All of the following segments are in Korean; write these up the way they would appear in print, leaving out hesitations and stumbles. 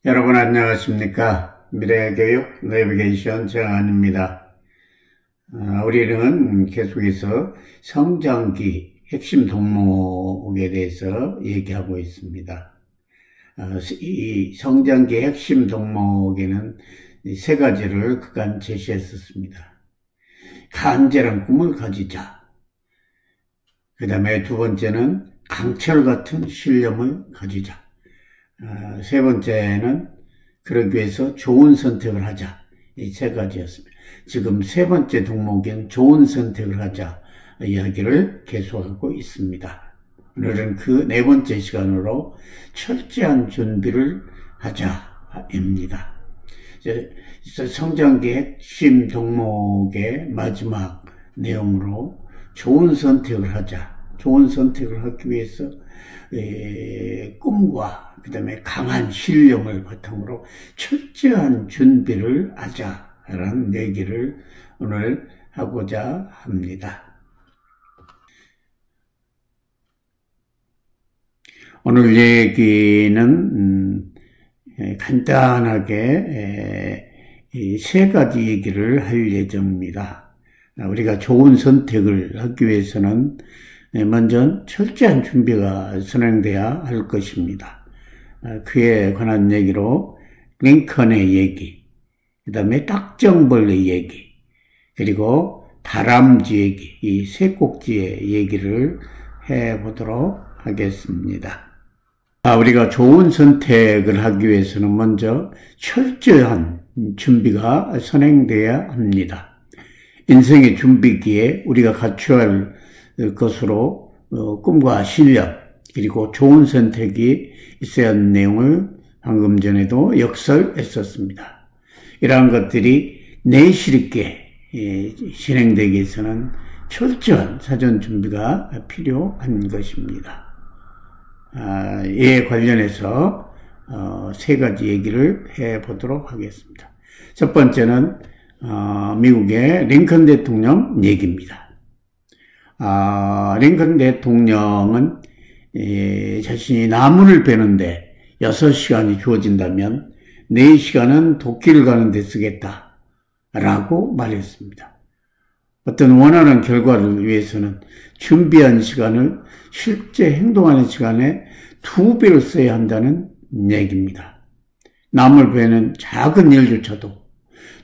여러분 안녕하십니까? 미래교육 내비게이션 정한입니다. 우리는 계속해서 성장기 핵심 덕목에 대해서 얘기하고 있습니다. 이 성장기 핵심 덕목에는 세 가지를 그간 제시했었습니다. 간절한 꿈을 가지자. 그 다음에 두 번째는 강철 같은 신념을 가지자. 세 번째는 그러기 위해서 좋은 선택을 하자. 이 세 가지였습니다. 지금 세 번째 덕목인 좋은 선택을 하자 이야기를 계속하고 있습니다. 오늘은 그 네 번째 시간으로 철저한 준비를 하자입니다. 성장기 핵심 덕목의 마지막 내용으로 좋은 선택을 하자. 좋은 선택을 하기 위해서 꿈과 그 다음에 강한 신념을 바탕으로 철저한 준비를 하자라는 얘기를 오늘 하고자 합니다. 오늘 얘기는 간단하게 세 가지 얘기를 할 예정입니다. 우리가 좋은 선택을 하기 위해서는 먼저 철저한 준비가 선행돼야 할 것입니다. 그에 관한 얘기로 링컨의 얘기, 그 다음에 딱정벌레 얘기, 그리고 다람쥐 얘기, 이 세 꼭지의 얘기를 해보도록 하겠습니다. 우리가 좋은 선택을 하기 위해서는 먼저 철저한 준비가 선행돼야 합니다. 인생의 준비기에 우리가 갖춰야 할 것으로 꿈과 실력 그리고 좋은 선택이 있어야 하는 내용을 방금 전에도 역설했었습니다. 이러한 것들이 내실 있게 진행되기 위해서는 철저한 사전 준비가 필요한 것입니다. 이에 관련해서 세 가지 얘기를 해보도록 하겠습니다. 첫 번째는 미국의 링컨 대통령 얘기입니다. 링컨 대통령은 자신이 나무를 베는데 6시간이 주어진다면 4시간은 도끼를 가는 데 쓰겠다 라고 말했습니다. 어떤 원하는 결과를 위해서는 준비한 시간을 실제 행동하는 시간에 2배로 써야 한다는 얘기입니다. 나무를 베는 작은 일조차도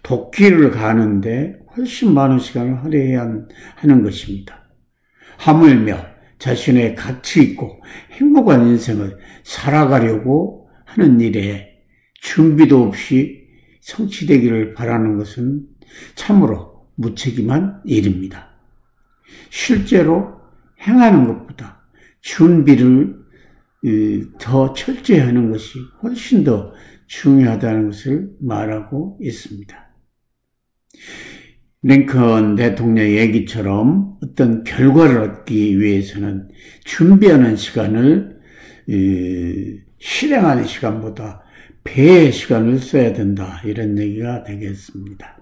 도끼를 가는데 훨씬 많은 시간을 할애해야 하는 것입니다. 하물며 자신의 가치 있고 행복한 인생을 살아가려고 하는 일에 준비도 없이 성취되기를 바라는 것은 참으로 무책임한 일입니다. 실제로 행하는 것보다 준비를 더 철저히 하는 것이 훨씬 더 중요하다는 것을 말하고 있습니다. 링컨 대통령의 얘기처럼 어떤 결과를 얻기 위해서는 준비하는 시간을 실행하는 시간보다 배의 시간을 써야 된다. 이런 얘기가 되겠습니다.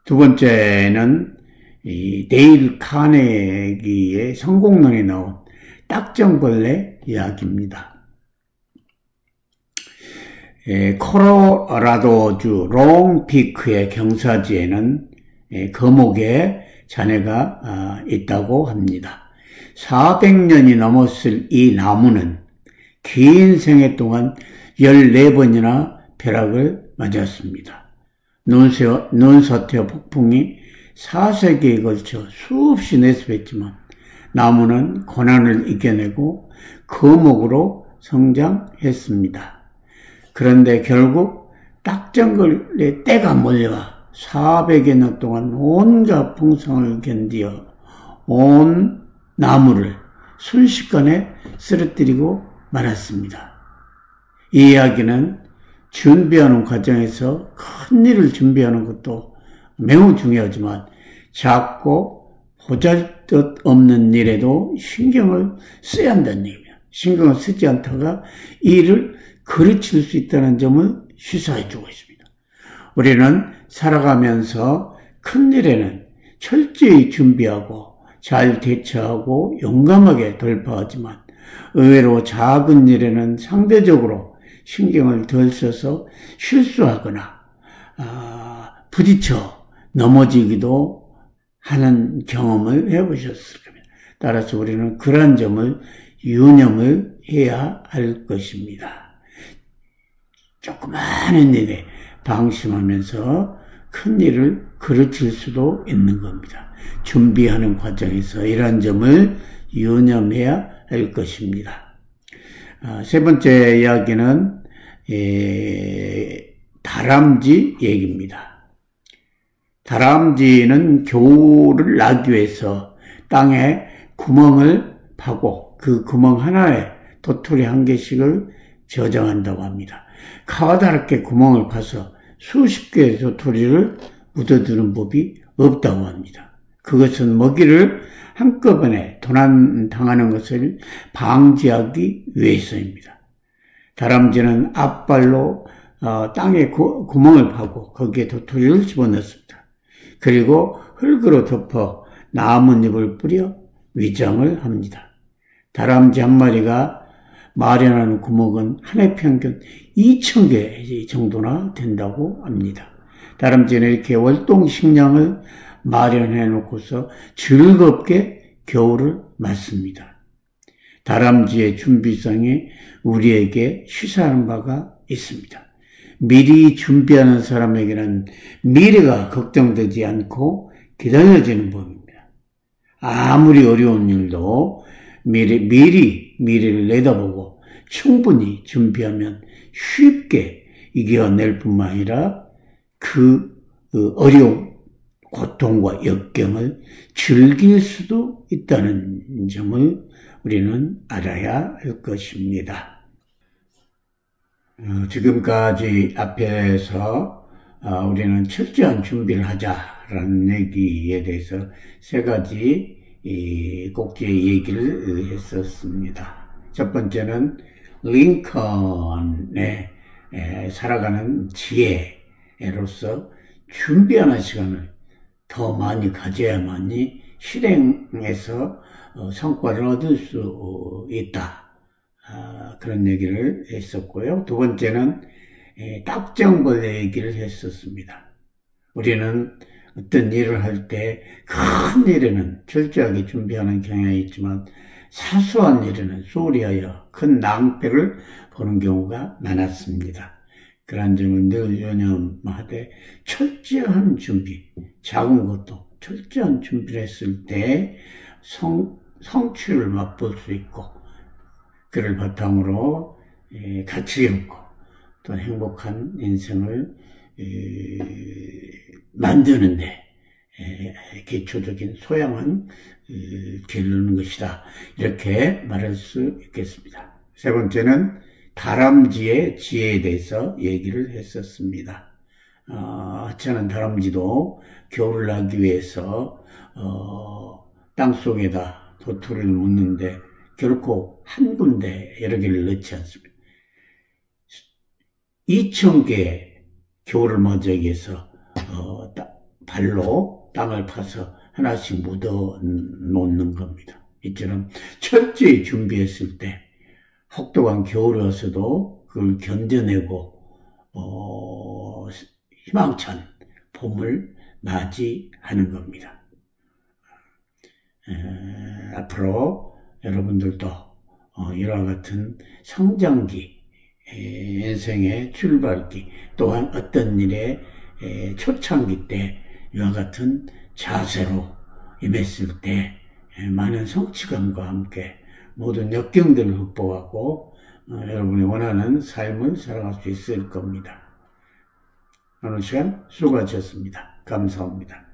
두 번째는 데일 카네기의 성공론에 나온 딱정벌레 이야기입니다. 콜로라도주 롱피크의 경사지에는 거목의 잔해가 있다고 합니다. 400년이 넘었을 이 나무는 긴 생애 동안 14번이나 벼락을 맞았습니다. 눈사태와 폭풍이 4세기에 걸쳐 수없이 내습했지만 나무는 고난을 이겨내고 거목으로 성장했습니다. 그런데 결국 딱정벌레 때가 몰려와 400여 년 동안 온갖 풍성을 견디어 온 나무를 순식간에 쓰러뜨리고 말았습니다. 이 이야기는 준비하는 과정에서 큰 일을 준비하는 것도 매우 중요하지만 작고 보잘것없는 일에도 신경을 써야 한다는 얘기입니다. 신경을 쓰지 않다가 일을 그르칠 수 있다는 점을 시사해주고 있습니다. 우리는 살아가면서 큰 일에는 철저히 준비하고 잘 대처하고 용감하게 돌파하지만 의외로 작은 일에는 상대적으로 신경을 덜 써서 실수하거나 부딪혀 넘어지기도 하는 경험을 해보셨을 겁니다. 따라서 우리는 그러한 점을 유념을 해야 할 것입니다. 조그마한 일에 방심하면서 큰 일을 그르칠 수도 있는 겁니다. 준비하는 과정에서 이러한 점을 유념해야 할 것입니다. 세 번째 이야기는 다람쥐 얘기입니다. 다람쥐는 겨울을 나기 위해서 땅에 구멍을 파고 그 구멍 하나에 도토리 한 개씩을 저장한다고 합니다. 가다롭게 구멍을 파서 수십 개의 도토리를 묻어두는 법이 없다고 합니다. 그것은 먹이를 한꺼번에 도난당하는 것을 방지하기 위해서입니다. 다람쥐는 앞발로 땅에 구멍을 파고 거기에 도토리를 집어넣습니다. 그리고 흙으로 덮어 나뭇잎을 뿌려 위장을 합니다. 다람쥐 한 마리가 마련하는 구멍은 한 해 평균 2,000개 정도나 된다고 합니다. 다람쥐는 이렇게 월동 식량을 마련해 놓고서 즐겁게 겨울을 맞습니다. 다람쥐의 준비성이 우리에게 시사하는 바가 있습니다. 미리 준비하는 사람에게는 미래가 걱정되지 않고 기다려지는 법입니다. 아무리 어려운 일도 미리 미래를 내다보고 충분히 준비하면 쉽게 이겨낼 뿐만 아니라 그 어려움, 고통과 역경을 즐길 수도 있다는 점을 우리는 알아야 할 것입니다. 지금까지 앞에서 우리는 철저한 준비를 하자라는 얘기에 대해서 세 가지 꼭지의 얘기를 했었습니다. 첫 번째는 링컨의 살아가는 지혜로서 준비하는 시간을 더 많이 가져야만이 실행해서 성과를 얻을 수 있다. 그런 얘기를 했었고요. 두 번째는 딱정벌레 얘기를 했었습니다. 우리는 어떤 일을 할 때 큰 일에는 철저하게 준비하는 경향이 있지만 사소한 일에는 소홀히하여 큰 낭패를 보는 경우가 많았습니다. 그러한 점을 늘 유념하되 철저한 준비, 작은 것도 철저한 준비를 했을 때 성취를 맛볼 수 있고 그를 바탕으로 가치있고 또 행복한 인생을 만드는데 기초적인 소양은 기르는 것이다. 이렇게 말할 수 있겠습니다. 세 번째는 다람쥐의 지혜에 대해서 얘기를 했었습니다. 하찮은 다람쥐도 겨울을 나기 위해서 땅속에다 도토리를 묻는데 결코 한 군데 여러 개를 넣지 않습니다. 2,000개의 겨울을 맞이하기 위해서 발로 땅을 파서 하나씩 묻어 놓는 겁니다. 이처럼 철저히 준비했을 때 혹독한 겨울이 와서도 그걸 견뎌내고 희망찬 봄을 맞이하는 겁니다. 앞으로 여러분들도 이와 같은 성장기, 인생의 출발기, 또한 어떤 일의 초창기 때 이와 같은 자세로 임했을 때 많은 성취감과 함께 모든 역경들을 극복하고 여러분이 원하는 삶을 살아갈 수 있을 겁니다. 오늘 시간 수고하셨습니다. 감사합니다.